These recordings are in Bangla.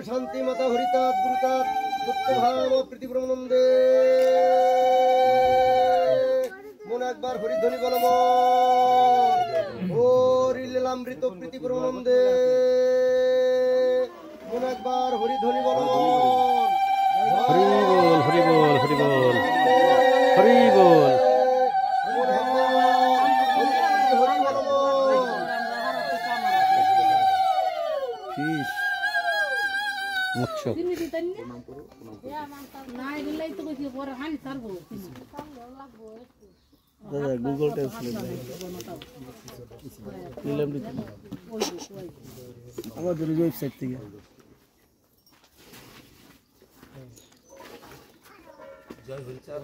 শান্তি মাতা হরিতাৎ গুরুতাৎ সত্যভাব প্রীতিপ্রমনন্দে মন একবার হরিধ্বনি বলম হরি লীলামৃত প্রীতিপ্রমনন্দে মন একবার হরিধ্বনি বলম হরি বল হরি বল হরি বল হরি বল দাদা গুগল ট্রান্সলেট আমাদের ওয়েবসাইট থেকে জয় হরিচাঁদ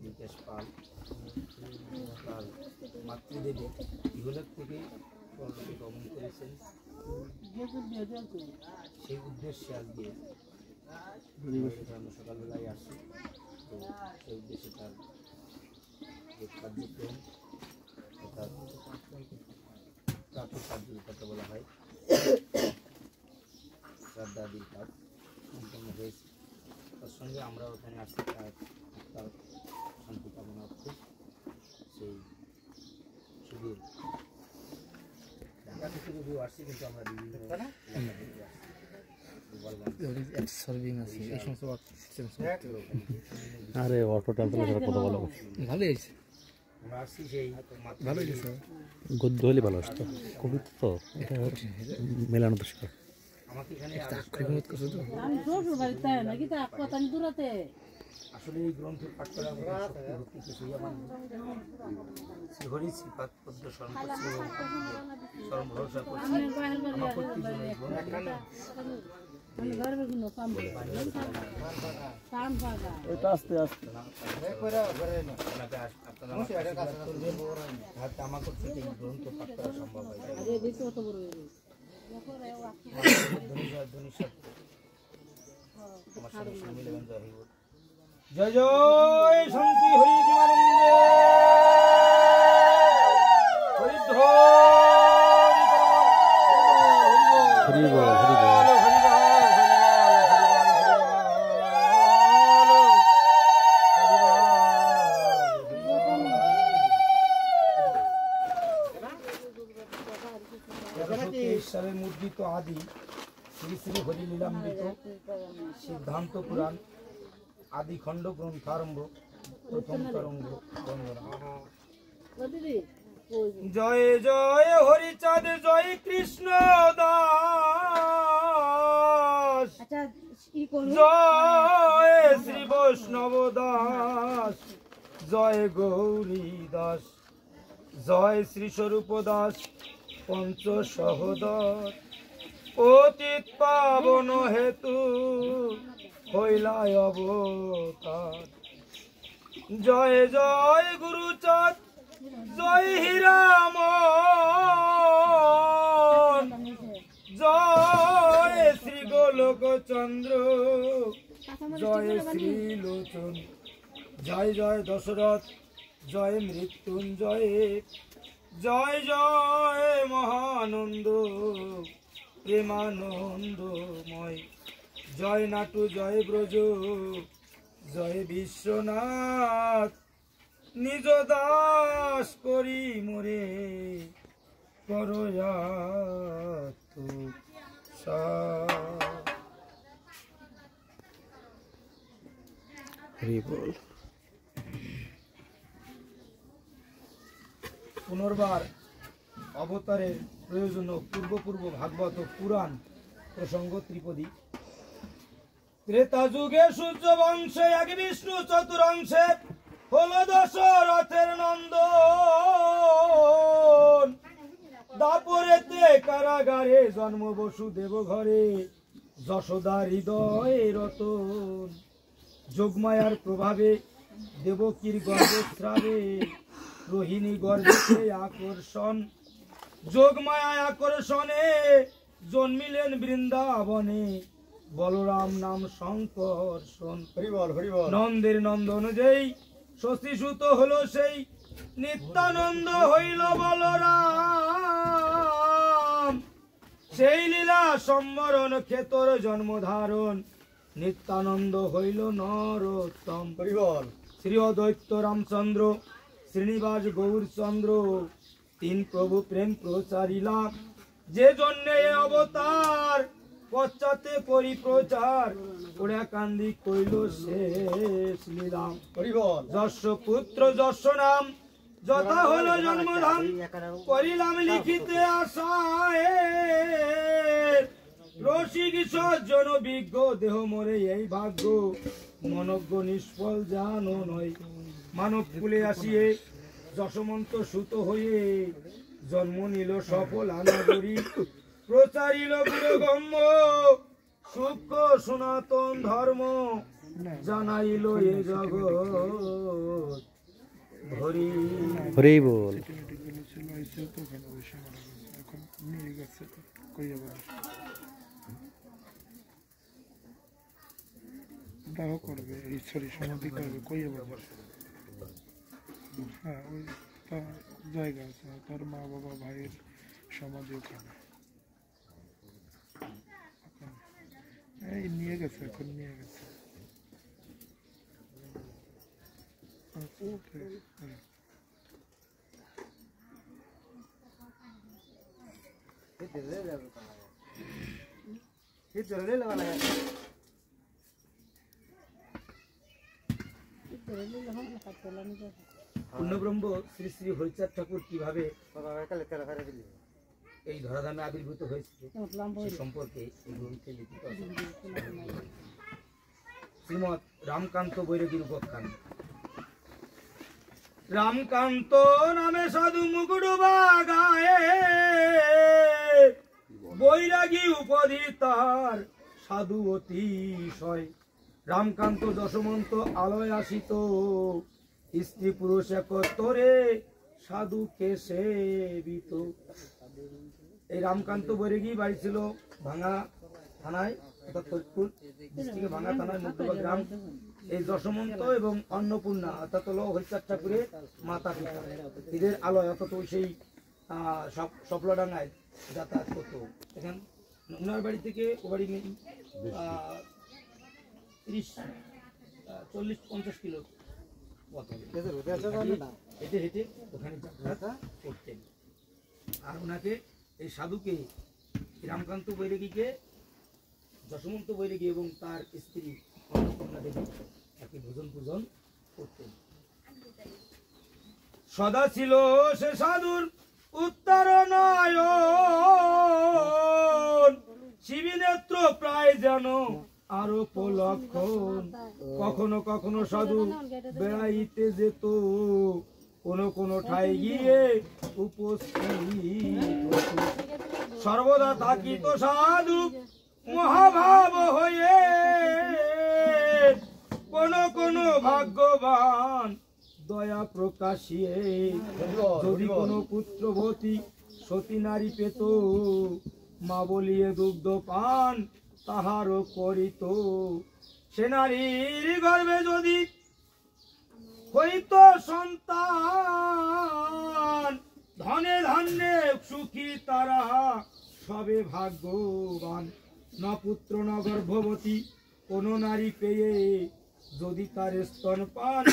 বিকাশ পাল তার মাতৃদেবী ইহলোক থেকে পরলোকে গমন করেছেন সেই উদ্দেশ্যে আজকে আমরা সকালবেলায় আসি তো সেই উদ্দেশ্যে তার যে কার্যক্রম অর্থাৎ প্রাতঃ কার্য কথা বলা হয় শ্রাদ্ধাদির কাজ সম্পন্ন হয়েছে তার সঙ্গে আমরা ওখানে আসছি তার শান্তি কামনার্থে সেই শিবির ঢাকা থেকে যদিও আসছি কিন্তু আমরা বিভিন্ন আরে অটো ট্রান্সলেশন কথা বলো ভালোই হয়েছে আমরা আসছি সেই ভালো হয়েছে গদ্য হলে ভালো আসতো কবিতা তো এটা মেলানো দরকার আমাকে এখানে আসলে এই গ্রন্থের পাঠ করা ভক্তি কিছুই আমার শ্রীহরি শ্রীপাদ পদ্ম স্মরণ ভরসা করছি আমার আস্তে আস্তে আমার করতে এই গ্রন্থ পাঠ করা সম্ভব হয় আমার সঙ্গে মিলবেন জয় জয় শান্তি হরি জীবনানন্দে হরি বল হরি বল ঈশ্বরের মুদ্রিত আদি শ্রী শ্রী হরি লীলামৃত সিদ্ধান্ত পুরাণ আদি খণ্ড গ্রন্থারম্ভ প্রথম তরঙ্গ জয় জয় হরিচাঁদ জয় কৃষ্ণ দাস জয় শ্রী বৈষ্ণব দাস জয় গৌরী দাস জয় শ্রী স্বরূপ দাস পঞ্চ সহোদর অতীত পাবন হেতু হইলায় অবতার জয় জয় গুরুচাঁদ জয় হীরাম জয় শ্রী গোলক চন্দ্র জয় শ্রী লোচন জয় জয় দশরথ জয় মৃত্যুঞ্জয় জয় জয় মহানন্দ প্রেমানন্দময় জয় নাটু জয় ব্রজ জয় বিশ্বনাথ নিজ দাস করি মোরে করয়াত হরি বল পুনর্বার অবতারের প্রয়োজন পূর্ব ভাগবত পুরাণ প্রসঙ্গ ত্রিপদী ত্রেতা যুগে সূর্য বংশে এক বিষ্ণু চতুরংশে হলো দশরথের নন্দন দাপরেতে কারাগারে জন্ম বসুদেব ঘরে যশোদা হৃদয়ে রতন যোগমায়ার প্রভাবে দেবকীর গর্ভস্রাবে রোহিণী গর্ভে আকর্ষণ যোগমায়া আকর্ষণে জন্মিলেন বৃন্দাবনে বলরাম নাম শঙ্কর্ষণ নন্দের নন্দন যেই শশীসূত হলো সেই নিত্যানন্দ হইল বলরাম সেই লীলা সম্বরণ ক্ষেতর জন্মধারণ নিত্যানন্দ হইল নরোত্তম হরিবল শ্রী অদ্বৈত রামচন্দ্র শ্রীনিবাস গৌরচন্দ্র তিন প্রভু প্রেম প্রচারিলা যে জন্য এ অবতার পশ্চাতে করি প্রচার ওরা কান্দি কইল শেষ লীলাম হরিবল যশ পুত্র যশ নাম যথা হলো জন্মধাম করিলাম লিখিতে আশায় রসিক সজ্জন বিজ্ঞ দেহ মরে এই ভাগ্য মনজ্ঞ নিষ্ফল জানো নয় মানব কুলে আসিয়ে যশমন্ত সুত হয়ে জন্ম নিল সফল আনাগরী প্রচারিল গুরুগম্য সূক্ষ্ম সনাতন ধর্ম জানাইল এ জগৎ হরি হরি বল ছিল আইসে তো ওখানে বসে মারা গেছে এখন নিয়ে গেছে কইয়া বলে দাহ করবে ঈশ্বরী সমাধি করবে কইয়া বলে হ্যাঁ ওই তার জায়গা আছে তার মা বাবা ভাইয়ের সমাধি ওখানে এই নিয়ে গেছে এখন নিয়ে গেছে পূর্ণব্রহ্ম শ্রী শ্রী হরিচাঁদ ঠাকুর কিভাবে এই ধরাধামে আবির্ভূত হয়েছিল সে সম্পর্কে এই গ্রন্থে লিখিত আছে। শ্রীমৎ রামকান্ত বৈরাগীর উপাখ্যান। রামকান্ত নামে সাধু মুকুট বাগায়ে বৈরাগী উপাধি তার সাধু অতিশয়। রামকান্ত দশমন্ত আলয় আসিত স্ত্রী পুরুষ একত্তরে সাধুকে সেবিত। এই রামকান্ত বৈরাগী বাড়ি ছিল ভাঙা থানায় অর্থাৎ ফরিদপুর ডিস্ট্রিক্টে ভাঙা থানায় মধ্যবা গ্রাম। এই দশমন্ত এবং অন্নপূর্ণা অর্থাৎ হলো হরিচাঁদ ঠাকুরের মাতা পিতা এদের আলয় অর্থাৎ ওই সেই সপলাডাঙ্গায় যাতায়াত করতো। এখান ওনার বাড়ি থেকে ও বাড়ি 30-40-50 কিলো পথ হবে। হেঁটে হেঁটে ওখানে যাতায়াত করতেন। আর ওনাকে এই সাধুকে রামকান্ত বৈরাগীকে যশমন্ত বৈরাগী এবং তার স্ত্রী অন্নপূর্ণা দেবী তাকে ভোজন পূজন করতেন। সদা ছিল সে সাধুর উত্তর নয়ন শিবী নেত্র প্রায় যেন আরো লক্ষণ। কখনো কখনো সাধু বেড়াইতে যেত কোন ঠাই গিয়ে উপস্থিত সর্বদা থাকিত সাধু মহাভাব হয়ে। কোন ভাগ্যবান দয়া প্রকাশিয়ে যদি কোনো পুত্রবতী সতী নারী পেত মা বলিয়ে দুগ্ধ পান তাহারও করিত। সে নারীর গর্ভে যদি হইত সন্তান ধনে ধান্যে সুখী তারা সবে ভাগ্যবান। ন পুত্র ন গর্ভবতী কোন নারী পেয়ে যদি তার স্তন পান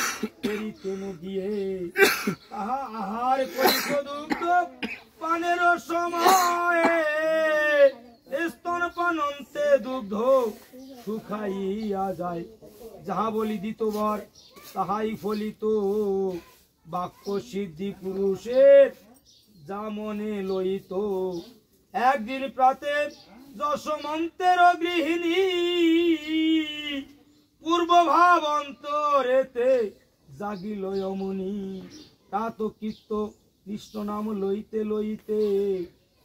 করিতেন গিয়ে তাহা আহার করিত দুগ্ধ পানের সময়ে স্তন পান অন্তে দুগ্ধ শুকাইয়া যায়। যাহা বলি দিত বর তাহাই ফলিত বাক্য সিদ্ধি পুরুষের যা মনে লইত। একদিন প্রাতে যশমন্তের গৃহিণী পূর্ব ভাব অন্তরেতে জাগিল অমনি। তাত কীর্ত কৃষ্ণ নাম লইতে লইতে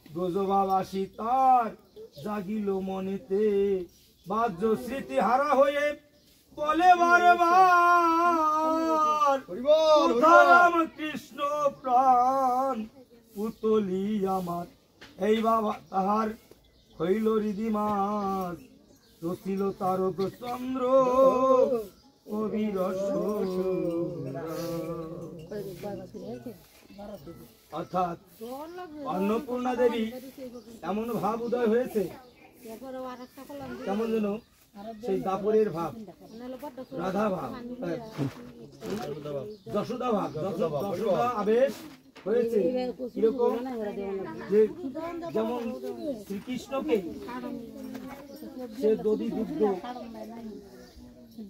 ব্রজভাব আসি তার জাগিল মনেতে। বাহ্য স্মৃতি হারা হয়ে বলে বারবার রাম কৃষ্ণ প্রাণ পুতলি আমার। এই বাবা তাহার হইল হৃদিমাস রসিল তারক চন্দ্র কবিরস অর্থাৎ অন্নপূর্ণা দেবী এমন ভাব উদয় হয়েছে, কেমন যেন সেই দাপরের ভাব, রাধা ভাব, যশোদা ভাব, যশোদা আবেশ হয়েছে। কিরকম যে যেমন শ্রীকৃষ্ণকে সে দধি দুগ্ধ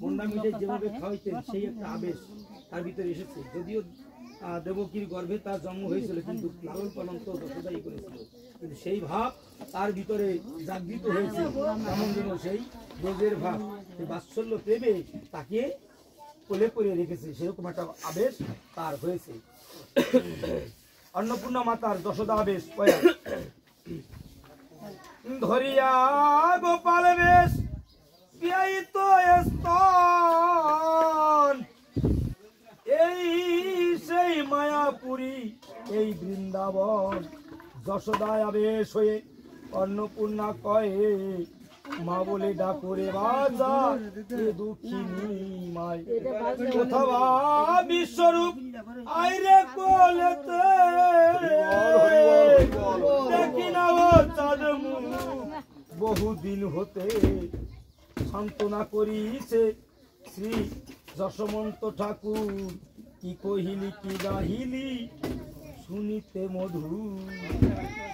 মন্ডা মিঠে যেভাবে খাওয়াইতেন, সেই একটা আবেশ তার ভিতরে এসেছে। যদিও দেবকীর গর্ভে তার জন্ম হয়েছিল, কিন্তু লালন পালন তো যশোদাই করেছিল, কিন্তু সেই ভাব তার ভিতরে জাগৃত হয়েছে। কেমন যেন সেই ব্রজের ভাব, সেই বাৎসল্য প্রেমে তাকে কোলে করে রেখেছে, সেরকম একটা আবেশ তার হয়েছে। অন্নপূর্ণা মাতার যশোদা আবেশ কয়া ধরিয়া গোপাল বেশ পিয়াইত স্তন, এই সেই মায়াপুরী এই বৃন্দাবন। যশোদায় আবেশ হয়ে অন্নপূর্ণা কয়ে, মা বলে ডাকরে বাজা এ দুঃখিনী মাই, অথবা বিশ্বরূপ আইরে কোলেতে দেখি না ও চাঁদ মুখ, বহুদিন হতে সান্ত্বনা করিছে শ্রী যশোমন্ত ঠাকুর। কি কহিলি কি গাহিলি শুনিতে মধু।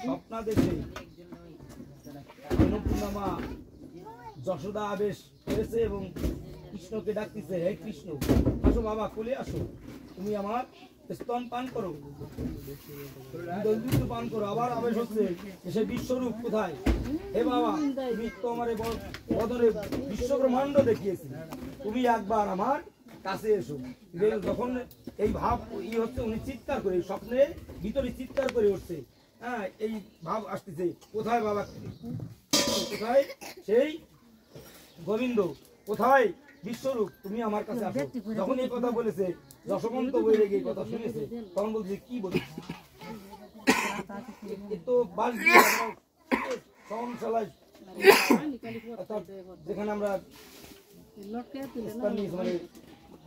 স্বপ্না দেখে অন্নপূর্ণা মা যশোদা আবেশ হয়েছে এবং কৃষ্ণকে ডাকতেছে, হে কৃষ্ণ আসো বাবা, কোলে আসো, তুমি আমার স্তন পান করো, দন্দিত পান করো। আবার আবেশ হচ্ছে, সে বিশ্বরূপ কোথায়? হে বাবা, তুমি তো আমার বদরে বিশ্ব ব্রহ্মাণ্ড দেখিয়েছি, তুমি একবার আমার কাছে এসো। যখন এই ভাব হচ্ছে, উনি চিৎকার করে স্বপ্নের ভিতরে চিৎকার করে উঠছে, হ্যাঁ এই ভাব আসতেছে, কোথায় বাবা, কোথায় সেই গোবিন্দ, কোথায় বিশ্বরূপ, তুমি আমার কাছে আসো। যখন এই কথা বলেছে, যশোমন্ত বই রেগে এই কথা শুনেছে, তখন বলছে কি বলছে, তো যেখানে আমরা মানে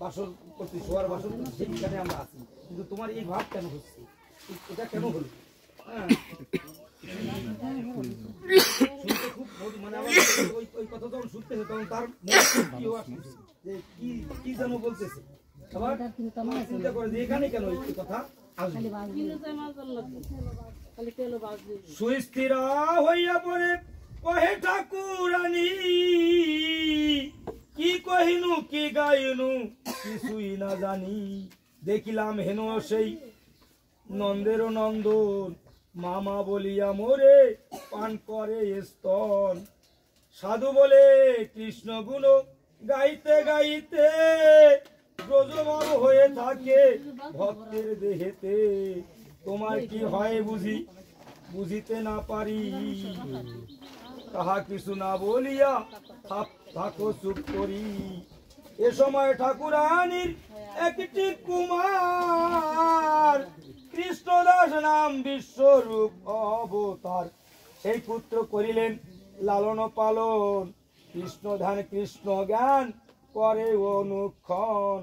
বাসন করছি, শোয়ার বাসন করছি, সেইখানে আমরা আছি, কিন্তু তোমার এই ভাব কেন হচ্ছে, এটা কেন হলো? হ্যাঁ শুনতে খুব মানে আমার ওই কথা যখন শুনতেছে, তখন তার যে কি যেন বলতেছে, আবার চিন্তা করে যে এখানে কেন এই কথা আসবে। সুস্থিরা হইয়া পড়ে কহে ঠাকুরানী, কি কহিনু কি গাইনু কিছুই না জানি, দেখিলাম হেন সেই নন্দের নন্দন, মামা বলিয়া মোরে পান করে স্তন। সাধু বলে কৃষ্ণ গুণ গাইতে গাইতে, ব্রজভাব হয়ে থাকে ভক্তের দেহেতে। তোমার কি হয় বুঝি বুঝিতে না পারি, তাহা কিছু না বলিয়া থাকো চুপ করি। এ সময় ঠাকুরানীর একটি কুমার, কৃষ্ণদাস নাম বিশ্বরূপ অবতার, সেই পুত্র করিলেন লালন পালন। কৃষ্ণ ধ্যান কৃষ্ণ জ্ঞান করে অনুক্ষণ,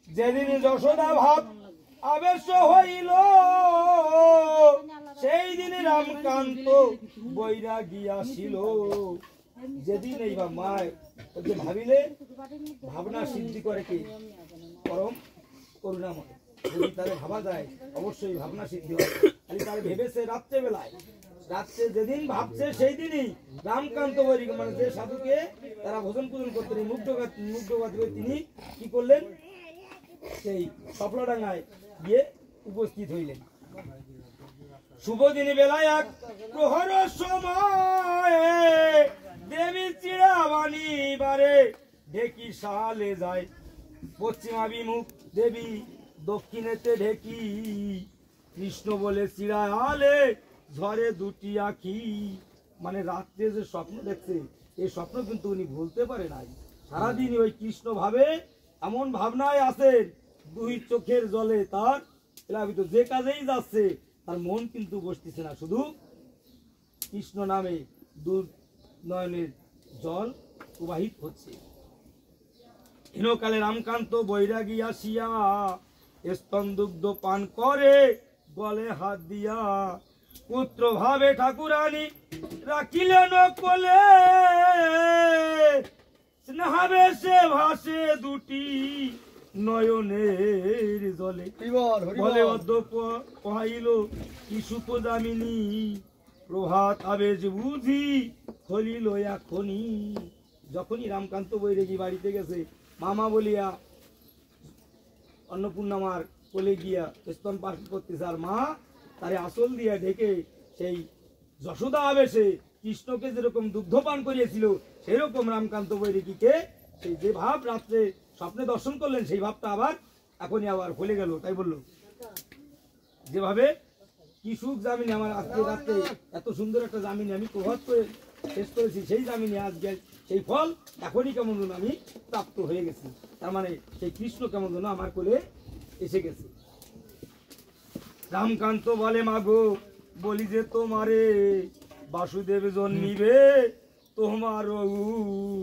যেদিন যশোদা ভাব আবেশ হইল, সেই দিন রামকান্ত বৈরাগী আসিল। যেদিন এই মায় যে ভাবিলে ভাবনা সিদ্ধি করে কি পরম করুণাময়, যদি তারে ভাবা যায় অবশ্যই ভাবনা সিদ্ধি হয়। খালি তার ভেবেছে রাত্রে বেলায়, রাত্রে যেদিন ভাবছে সেই দিনই রামকান্ত বৈরাগী, মানে যে সাধুকে তারা ভোজন পূজন করতেন মুগ্ধবাদ করে, তিনি কি করলেন, সেই সফলডাঙ্গায় গিয়ে উপস্থিত হইলেন। শুভ দিনে বেলায় এক প্রহর সময়, দেবী চিড়াবানি বারে ঢেকি সালে যায়। পশ্চিমাভিমুখ দেবী দক্ষিণেতে ঢেকি, কৃষ্ণ বলে চিড়ালে ঝরে দুটি আখি। মানে রাত্রে যে স্বপ্ন দেখছে, এই স্বপ্ন কিন্তু উনি ভুলতে পারে নাই। সারাদিন ওই কৃষ্ণ ভাবে এমন ভাবনায় আছে, দুই চোখের জলে তার প্লাবিত, যে কাজেই যাচ্ছে তার মন কিন্তু বসতেছে না, শুধু কৃষ্ণ নামে দূর নয়নের জল প্রবাহিত হচ্ছে। হীনকালে রামকান্ত বৈরাগী আসিয়া স্তন দুগ্ধ পান করে গলে হাত দিয়া পুত্র ভাবে ঠাকুরানী রাখিলেন কোলে স্নেহাবে সে ভাসে দুটি নয়নের জলে বলে অধ্যক্ষ কহাইল কি সুপদামিনী প্রভাত আবেশ বুঝি খলিল এখনি। যখনই রামকান্ত বৈরাগী বাড়িতে গেছে মামা বলিয়া অন্নপূর্ণামার কোলে গিয়া স্তন পান করতেছে, আর মা তারে আসল দিয়া ঢেকে সেই যশোদা আবেশে কৃষ্ণকে যেরকম দুগ্ধপান করিয়েছিল সেরকম রামকান্ত বৈরাগীকে সেই যে ভাব রাত্রে স্বপ্নে দর্শন করলেন সেই ভাবটা আবার এখনই আবার ভুলে গেল। তাই বললো যেভাবে কি সুখ জামিনী আমার আজকে রাত্রে এত সুন্দর একটা জামিনী আমি প্রভাত করে শেষ করেছি, সেই জামিনী আজকে সেই ফল এখনই কেমন যেন আমি প্রাপ্ত হয়ে গেছি। তার মানে সেই কৃষ্ণ কেমন যেন আমার কোলে এসে গেছে। রামকান্ত বলে মাগো বলি যে তোমারে বাসুদেব জন্মিবে তোমার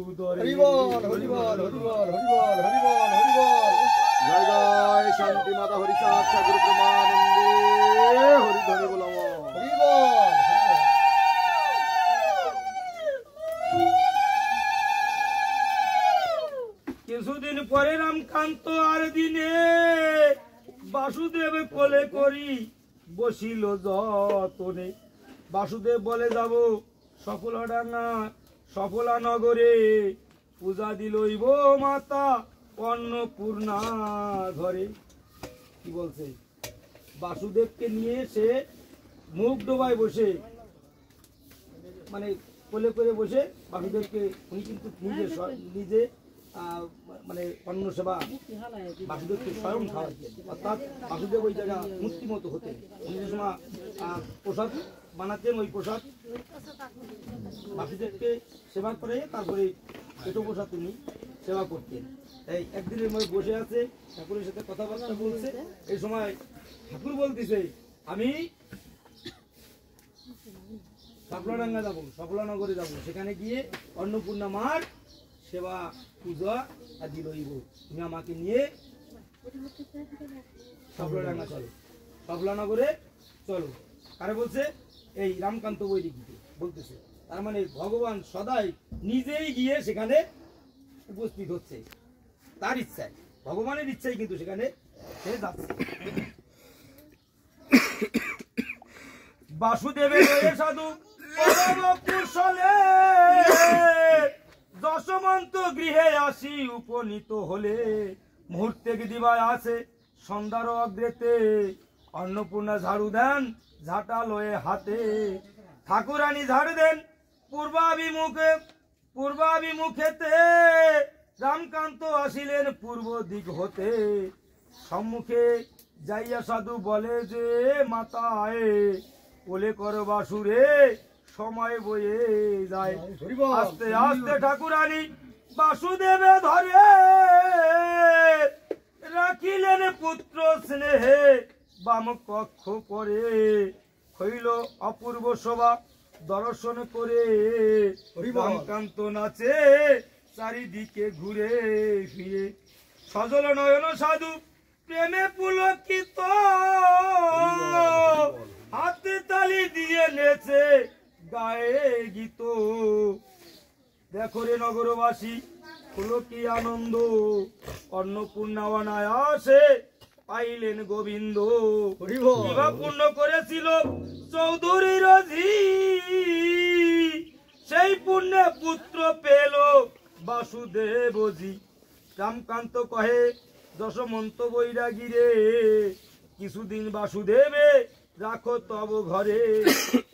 উদরে। জয় জয় শান্তি মাতা হরিচাঁদ ঠাকুর প্রেমানন্দে হরিধ্বনি বলম। কিছুদিন পরে রামকান্ত আর দিনে বাসুদেব কোলে করি বসিল যতনে। বাসুদেব বলে যাব সফলাডাঙ্গা সফলা নগরে পূজা দিলইব মাতা অন্নপূর্ণা ঘরে। কি বলছে বাসুদেবকে নিয়ে সে মুখ ডোবায় বসে মানে কোলে করে বসে বাসুদেবকে উনি কিন্তু নিজে মানে অন্ন সেবা বাসুদেবকে স্বয়ং খাওয়াতেন, অর্থাৎ বাসুদেব ওই জায়গা মূর্তিমতো হতেন। উনি যে সময় প্রসাদ বানাতেন ওই প্রসাদ বাসুদেবকে সেবা করে তারপরে পেটো প্রসাদ তিনি সেবা করতেন। তাই একদিনের মধ্যে বসে আছে ঠাকুরের সাথে কথাবার্তা বলছে, এই সময় ঠাকুর বলতেছে আমি সফলাডাঙ্গা যাবো, সফলানগরে যাবো, সেখানে গিয়ে অন্নপূর্ণা মার সেবা পূজা আদি রইব, তুমি আমাকে নিয়ে সফলাডাঙ্গা চলো, সফলানগরে চলো। কারে বলছে? এই রামকান্ত বৈরাগীকে বলতেছে। তার মানে ভগবান সদাই নিজেই গিয়ে সেখানে উপস্থিত হচ্ছে, তার ইচ্ছায়, ভগবানের ইচ্ছাই কিন্তু সেখানে সে যাচ্ছে। বাসুদেবের সাধু কুশলে দশমন্ত গৃহে আসি উপনীত হলে মুহূর্তে দিবায় আছে সন্ধ্যার অগ্রেতে অন্নপূর্ণা ঝাড়ু দেন ঝাঁটা লয়ে হাতে। ঠাকুরানী ঝাড়ু দেন পূর্বাভিমুখেতে রামকান্ত আসিলেন পূর্ব দিক হতে। সম্মুখে যাইয়া সাধু বলে যে মাতায় কোলে কর বাসুরে সময় বয়ে যায়। আস্তে আস্তে ঠাকুরানী বাসুদেবে ধরে রাখিলেন পুত্র স্নেহে বাম কক্ষ পরে। হইল অপূর্ব শোভা দর্শন করে রামকান্ত নাচে চারিদিকে ঘুরে ফিরে। সজল নয়ন সাধু প্রেমে পুলকিত হাতে তালি দিয়ে নেচে গায়ে গীত। দেখো রে নগরবাসী হলো কি আনন্দ অন্নপূর্ণা অনায়াসে পাইলেন গোবিন্দ। বিবাহ পূর্ণ করেছিল চৌধুরীর ঝি সেই পুণ্যে পুত্র পেল বাসুদেবজি। রামকান্ত কহে দশমন্ত বৈরাগী রে কিছুদিন বাসুদেবে রাখো তব ঘরে।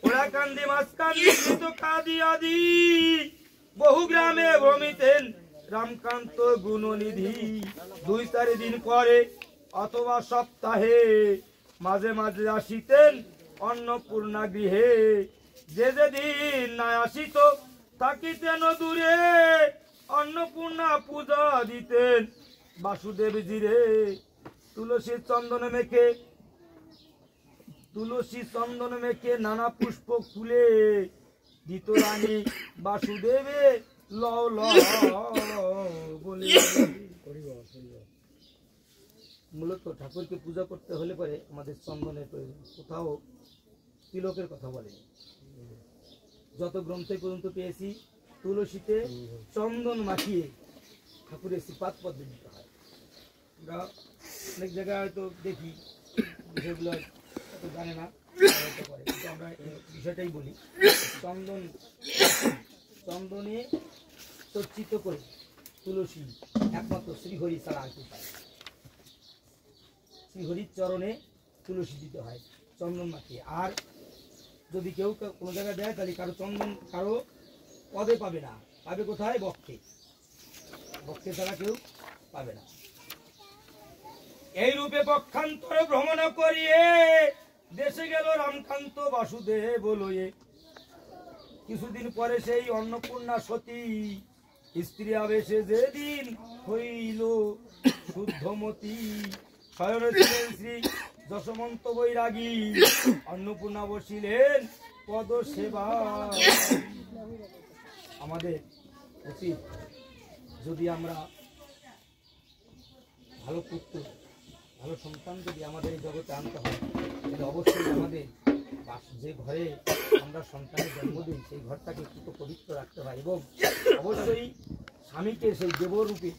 ওরা কান্দি মাছ কান্দি কাঁদি আদি বহু গ্রামে ভ্রমিতেন রামকান্ত গুণনিধি। 2-4 দিন পরে অথবা সপ্তাহে মাঝে মাঝে আসিতেন অন্নপূর্ণা গৃহে। যে যেদিন না আসিত থাকিতেন দূরে অন্নপূর্ণা পূজা দিতেন বাসুদেবজি রে। তুলসী চন্দন মেখে নানা পুষ্প ফুলে দিত রানী বাসুদেবে ল ল বলে। মূলত ঠাকুরকে পূজা করতে হলে পরে আমাদের চন্দনের প্রয়োজন। কোথাও তিলকের কথা বলেনি। যত গ্রন্থে পর্যন্ত পেয়েছি তুলসীতে চন্দন মাখিয়ে ঠাকুরের শ্রীপাদ পদ্মে দিতে হয়। আমরা অনেক জায়গায় হয়তো দেখি বিষয়গুলো হয়তো জানে না, হয়তো করে, কিন্তু আমরা এই বিষয়টাই বলি। চন্দনে চর্চিত করে তুলসী একমাত্র শ্রীহরি ছাড়া আর কি পায়। শ্রীহরির চরণে তুলসী দিতে হয় চন্দন মাখিয়ে। আর যদি কেউ কোনো জায়গায় দেয় তাহলে কারো চন্দন কারো পদে পাবে না, পাবে কোথায়? বক্ষে। বক্ষে ছাড়া কেউ পাবে না। এই রূপে পক্ষান্তরে ভ্রমণ করিয়ে দেশে গেল রামকান্ত বাসুদেব লয়ে। কিছুদিন পরে সেই অন্নপূর্ণা সতী স্ত্রী আবেশে যেদিন হইল শুদ্ধমতী, শয়নে ছিলেন শ্রী যশমন্ত বৈরাগী, অন্নপূর্ণা বসিলেন পদ সেবা। আমাদের উচিত যদি আমরা ভালো পুত্র ভালো সন্তান যদি আমাদের এই জগতে আনতে হয়, তাহলে অবশ্যই আমাদের যে ঘরে আমরা সন্তানের জন্ম দিই সেই ঘরটাকে একটু পবিত্র রাখতে হয়, এবং অবশ্যই স্বামীকে সেই দেবরূপে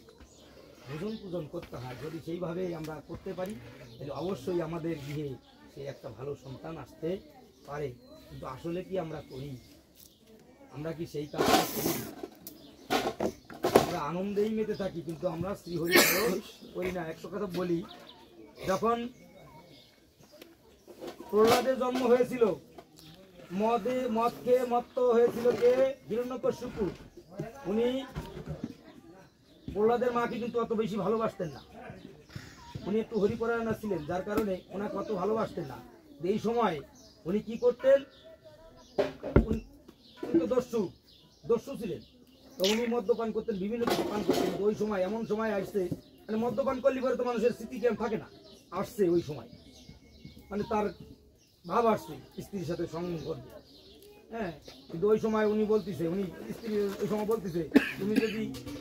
ভোজন পূজন করতে হয়। যদি সেইভাবে আমরা করতে পারি তাহলে অবশ্যই আমাদের গৃহে সেই একটা ভালো সন্তান আসতে পারে। কিন্তু আসলে কি আমরা করি? আমরা কি সেই কাজটা করি? আমরা আনন্দেই মেতে থাকি, কিন্তু আমরা শ্রীহরি করি না। একটা কথা বলি, যখন প্রহ্লাদের জন্ম হয়েছিল, মদ খেয়ে মত্ত হয়েছিল কে? হিরণ্যকশিপু। উনি প্রহ্লাদের মাকে কিন্তু অত বেশি ভালোবাসতেন না। উনি একটু হরিপরায়ণা ছিলেন, যার কারণে ওনাকে অত ভালোবাসতেন না। এই সময় উনি কি করতেন? উনি তো দস্যু ছিলেন, তো উনি মদ্যপান করতেন, বিভিন্ন কিছু পান করতেন। ওই সময় এমন সময় আসছে, মানে মদ্যপান করলে পরে তো মানুষের স্মৃতি জ্ঞান থাকে না, আসছে ওই সময়, মানে তার ভাব আসছে স্ত্রীর সাথে সঙ্গ করবে। হ্যাঁ, কিন্তু ওই সময় উনি বলতেছে, উনি স্ত্রী ওই সময় বলতেছে,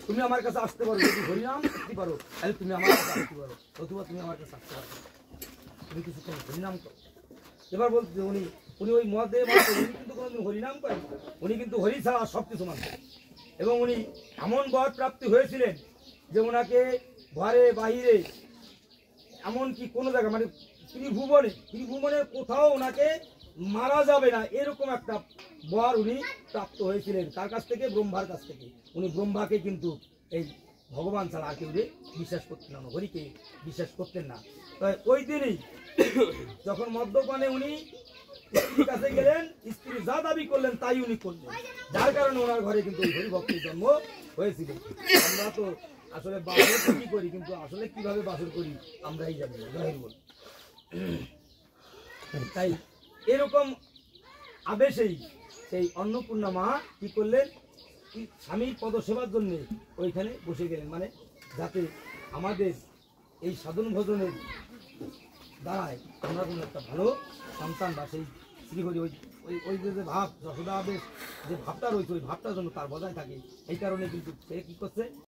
তুমি আমার কাছে আসতে পারো, যদি হরিনাম করতে পারো তাহলে তুমি আমার কাছে আসতে পারো, অথবা তুমি আমার কাছে আসতে পারো, তুমি কিছু হরিনাম করো। এবার বলতেছে উনি ওই মদে উনি কিন্তু কোনোদিন হরিনাম করেন, উনি কিন্তু হরি ছাড়া সব কিছু মানতেন। এবং উনি এমন বর প্রাপ্তি হয়েছিলেন যে ওনাকে ঘরে বাহিরে এমনকি কোনো জায়গা, মানে ত্রিভুবনে কোথাও ওনাকে মারা যাবে না, এরকম একটা বর উনি প্রাপ্ত হয়েছিলেন। তার কাছ থেকে? ব্রহ্মার কাছ থেকে। উনি ব্রহ্মাকে কিন্তু এই ভগবান ছাড়া আর কেউ বিশ্বাস করতেন না, হরিকে বিশ্বাস করতেন না। তাই ওই দিনই যখন মদ্যপানে উনি স্ত্রীর কাছে গেলেন, স্ত্রী যা দাবি করলেন তাই উনি করলেন, যার কারণে ওনার ঘরে কিন্তু ওই হরিভক্তির জন্ম হয়েছিল। আমরা তো আসলে বাসর কি করি, কিন্তু আসলে কিভাবে বাসর করি আমরাই জানি না, জহির বল। তাই এরকম আবেশেই সেই অন্নপূর্ণা মা কি করলেন? স্বামীর পদ সেবার জন্য ওইখানে বসে গেলেন, মানে যাতে আমাদের এই সাধন ভজনের দ্বারায় আমরা কোনো একটা ভালো সন্তান বা সেই শ্রীহরি ওই যে ভাব যশোদা আবেশ যে ভাবটা রয়েছে, ওই ভাবটার জন্য তার বজায় থাকে। এই কারণে কিন্তু সে কি করছে?